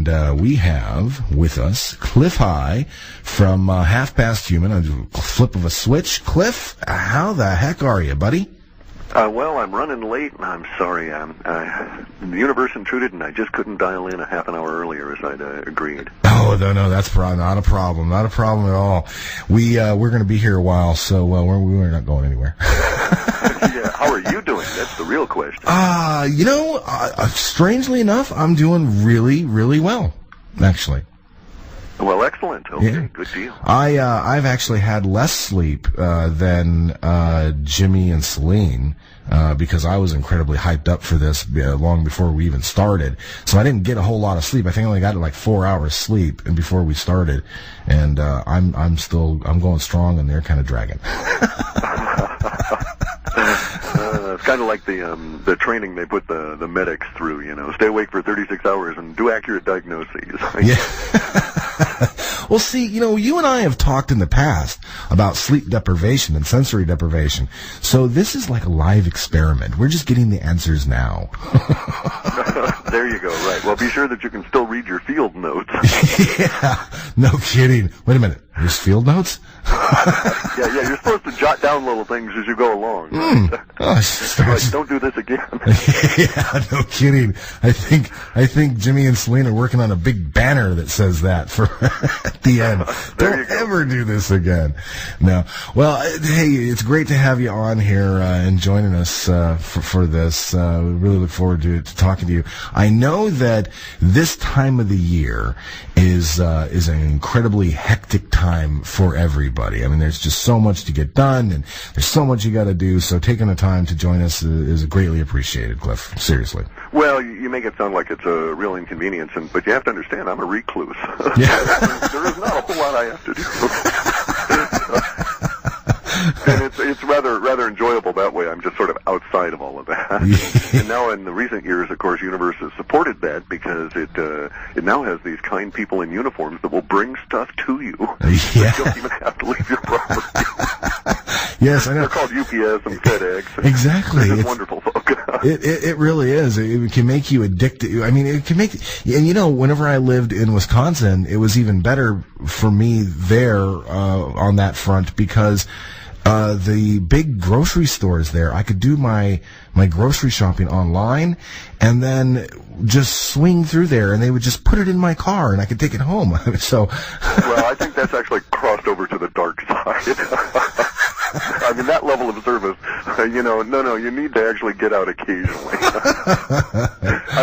And we have with us Cliff High from Half Past Human. A flip of a switch. Cliff, how the heck are you, buddy? Well, I'm running late, and I'm sorry. The universe intruded, and I just couldn't dial in a half an hour earlier as I'd agreed. Oh, no, that's not a problem. Not a problem at all. We're going to be here a while, so we're not going anywhere. Yeah, how are you doing? That's the real question. Strangely enough, I'm doing really, really well, actually. Well, excellent. Okay, yeah. Good deal. I've actually had less sleep than Jimmy and Celine because I was incredibly hyped up for this long before we even started. So I didn't get a whole lot of sleep. I think I only got like 4 hours sleep and before we started, and I'm going strong, and they're kind of dragging. It's kind of like the training they put the medics through. Stay awake for 36 hours and do accurate diagnoses. Yeah. Well, see, you and I have talked in the past about sleep deprivation and sensory deprivation. So this is like a live experiment. We're just getting the answers now. There you go. Right. Well, be sure that you can still read your field notes. Yeah. No kidding. Wait a minute. There's field notes? Yeah. You're supposed to jot down little things as you go along. Right? Like, don't do this again. Yeah, no kidding. I think Jimmy and Selena are working on a big banner that says that for at the end. Don't ever do this again. No. Well, hey, it's great to have you on here and joining us for this. We really look forward to talking to you. I know that this time of the year is an incredibly hectic time for everybody. I mean, there's just so much to get done, and there's so much you got to do. So taking the time to join us is greatly appreciated, Cliff. Seriously. Well, you make it sound like it's a real inconvenience, but you have to understand I'm a recluse. Yeah. There is not a whole lot I have to do. And it's rather enjoyable that way. I'm just sort of outside of all of that. And now in the recent years, of course, Universe has supported that because it now has these kind people in uniforms that will bring stuff to you. Yeah. You don't even have to leave your property. Yes, I know. They're called UPS and FedEx. Exactly. It's wonderful folk. It really is. It can make you addicted. I mean, it can make, and whenever I lived in Wisconsin, it was even better for me there on that front because the big grocery stores there, I could do my grocery shopping online and then just swing through there, and they would just put it in my car and I could take it home. So, well, I think that's actually crossed over to the dark side. I mean, that level of service, no, you need to actually get out occasionally.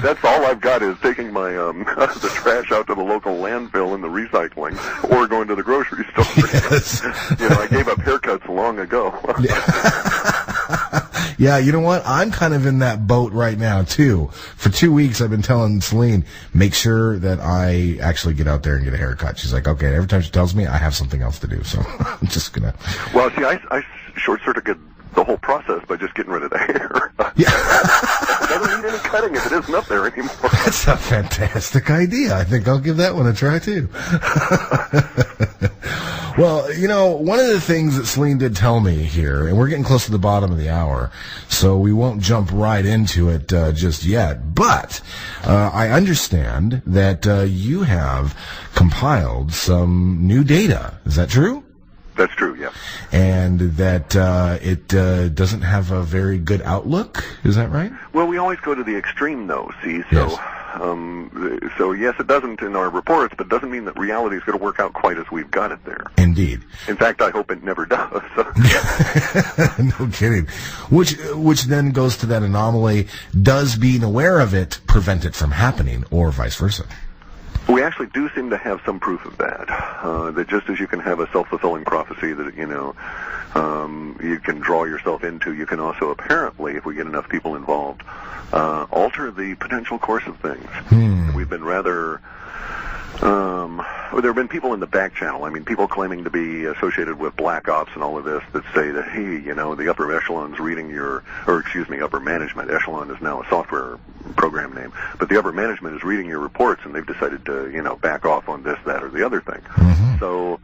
That's all I've got is taking my the trash out to the local landfill and the recycling, or going to the grocery store. Yes. I gave up haircuts long ago. Yeah, you know what? I'm kind of in that boat right now, too. For 2 weeks, I've been telling Celine, make sure that I actually get out there and get a haircut. She's like, okay, every time she tells me, I have something else to do, so I'm just going to... Well, see, I short-circuited the whole process by just getting rid of the hair. Yeah. It doesn't need any cutting if it isn't up there anymore. That's a fantastic idea. I think I'll give that one a try, too. Well, one of the things that Celine did tell me here, and we're getting close to the bottom of the hour, so we won't jump right into it just yet, but I understand that you have compiled some new data. Is that true? That's true, yeah. And that it doesn't have a very good outlook. Is that right? Well, we always go to the extreme, though, see? So, yes. So yes, it doesn't in our reports, but it doesn't mean that reality is going to work out quite as we've got it there. Indeed. In fact, I hope it never does. No kidding. Which then goes to that anomaly. Does being aware of it prevent it from happening, or vice versa? We actually do seem to have some proof of that. That just as you can have a self-fulfilling prophecy that, you can draw yourself into, you can also apparently, if we get enough people involved, alter the potential course of things. We've been rather... there have been people in the back channel, people claiming to be associated with black ops and all of this that say that, hey, the upper echelon's reading upper management. Echelon is now a software program name. But the upper management is reading your reports, and they've decided to, back off on this, that, or the other thing. Mm-hmm. So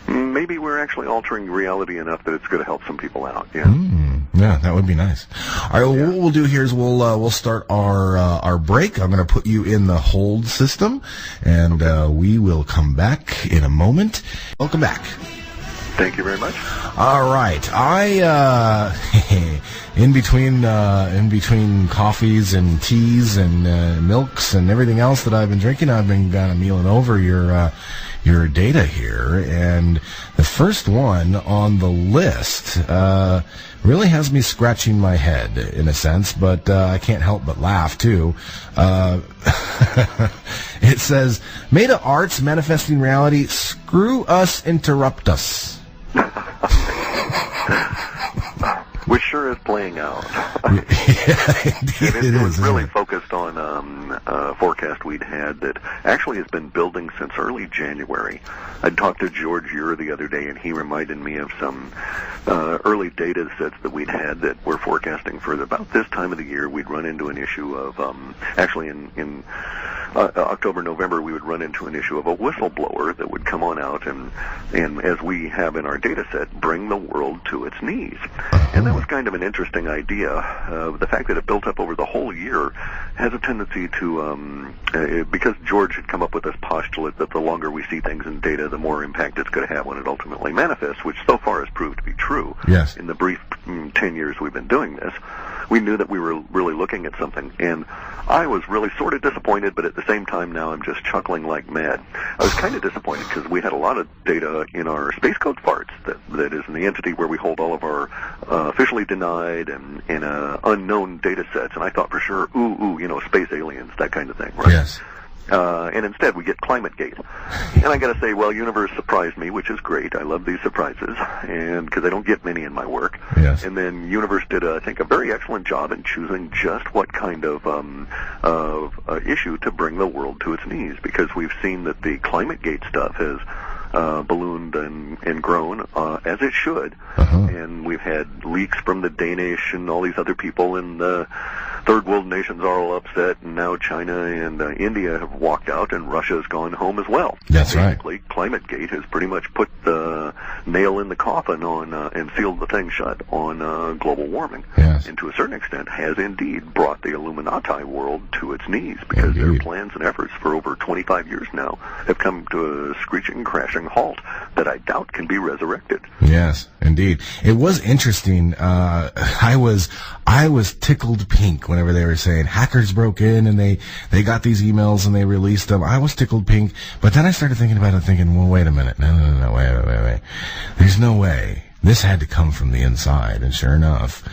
maybe we're actually altering reality enough that it's going to help some people out. Yeah. Yeah, that would be nice. All right, well, what we'll do here is we'll start our break. I'm going to put you in the hold system, and we will come back in a moment. Welcome back. Thank you very much. All right, in between coffees and teas and milks and everything else that I've been drinking, I've been kind of mealing over your data here, and the first one on the list really has me scratching my head in a sense, but I can't help but laugh too. It says, Meta Arts Manifesting Reality, Screw Us, Interrupt Us. Which sure is playing out. Yeah, indeed it was really isn't it? focused on a forecast we'd had that actually has been building since early January. I talked to George Ure the other day, and he reminded me of some early data sets that we'd had that were forecasting for about this time of the year. We'd run into an issue of, actually in October, November, we would run into an issue of a whistleblower that would come on out and as we have in our data set, bring the world to its knees. And that was kind of an interesting idea. The fact that it built up over the whole year has a tendency to, because George had come up with this postulate that the longer we see things in data, the more impact it's going to have when it ultimately manifests, which so far has proved to be true. Yes. In the brief 10 years we've been doing this, we knew that we were really looking at something, and I was really sort of disappointed, but at the same time now I'm just chuckling like mad. I was kind of disappointed because we had a lot of data in our space code farts that is in the entity where we hold all of our officially denied and unknown data sets, and I thought for sure, space aliens, that kind of thing, right? Yes. And instead we get ClimateGate. And I got to say, well, Universe surprised me, which is great. I love these surprises, and because I don't get many in my work. Yes. And then Universe did, I think, a very excellent job in choosing just what kind of issue to bring the world to its knees, because we've seen that the ClimateGate stuff has ballooned and grown, as it should. And we've had leaks from the Danish and all these other people, and the third world nations are all upset, and now China and India have walked out, and Russia's gone home as well. That's Basically, ClimateGate has pretty much put the nail in the coffin on and sealed the thing shut on global warming. Yes. And to a certain extent has indeed brought the Illuminati world to its knees, because their plans and efforts for over 25 years now have come to a screeching, crashing halt that I doubt can be resurrected. Yes, indeed. It was interesting. I was tickled pink whenever they were saying hackers broke in and they got these emails and they released them. I was tickled pink, but then I started thinking about it, thinking, well, wait a minute. No, wait. There's no way. This had to come from the inside, and sure enough,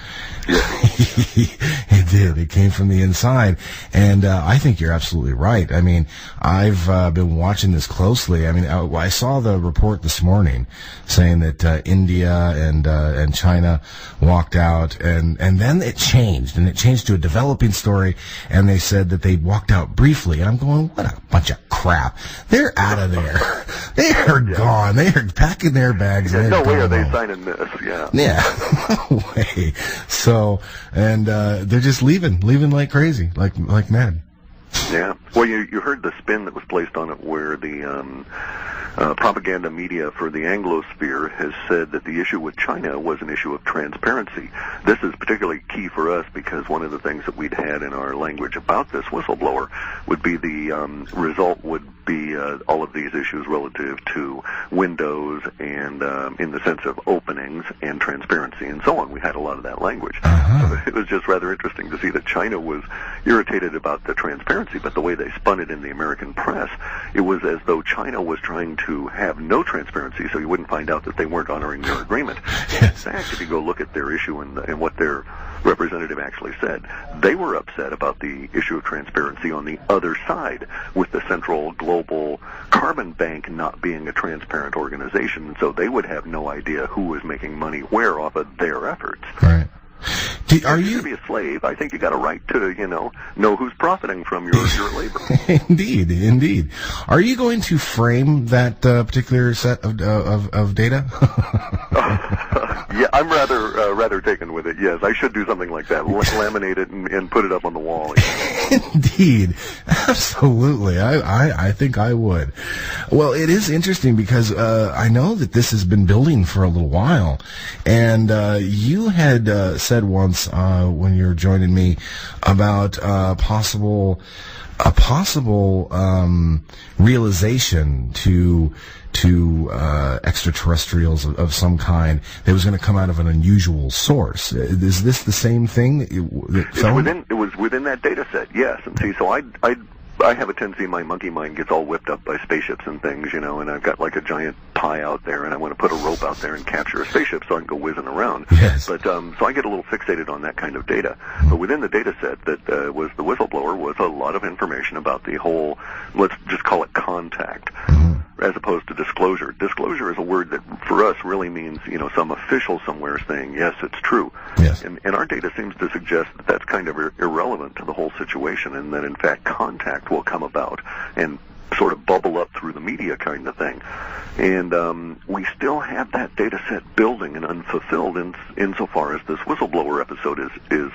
it did. It came from the inside, and I think you're absolutely right. I mean, I've been watching this closely. I mean, I saw the report this morning saying that India and China walked out, and then it changed to a developing story, and they said that they walked out briefly, and I'm going, what a bunch of crap. They're out of there. They are gone. They are packing their bags. Yeah, no way are they signing this. Yeah, no way. So, and they're just leaving like crazy, like mad. Yeah. Well, you heard the spin that was placed on it, where the propaganda media for the Anglosphere has said that the issue with China was an issue of transparency. This is particularly key for us because one of the things that we'd had in our language about this whistleblower would be the result would be all of these issues relative to Windows and in the sense of openings and transparency and so on. We had a lot of that language. So it was just rather interesting to see that China was irritated about the transparency, but the way they spun it in the American press, it was as though China was trying to have no transparency so you wouldn't find out that they weren't honoring their agreement. Yes. In fact, if you go look at their issue and what their representative actually said, they were upset about the issue of transparency on the other side, with the Central Global Carbon Bank not being a transparent organization, so they would have no idea who was making money where off of their efforts. Right. Are you you to be a slave? I think you got a right to, know who's profiting from your labor. Indeed. Are you going to frame that particular set of data? Yeah, I'm rather taken with it. Yes, I should do something like that. Laminate it and put it up on the wall. Indeed. Absolutely. I think I would. Well, it is interesting because I know that this has been building for a little while. And you had said once when you were joining me about a possible realization to extraterrestrials of some kind that was going to come out of an unusual source. Is this the same thing? It was within that data set, yes. And see, so I have a tendency, my monkey mind gets all whipped up by spaceships and things, and I've got like a giant pie out there, and I want to put a rope out there and capture a spaceship so I can go whizzing around. Yes. But so I get a little fixated on that kind of data. But within the data set that was the whistleblower was a lot of information about the whole, let's just call it contact, as opposed to disclosure. Disclosure is a word that for us really means, some official somewhere saying, yes, it's true. Yes. And our data seems to suggest that that's kind of irrelevant to the whole situation, and that in fact contact will come about and sort of bubble up through the media kind of thing. And we still have that data set building and unfulfilled insofar as this whistleblower episode is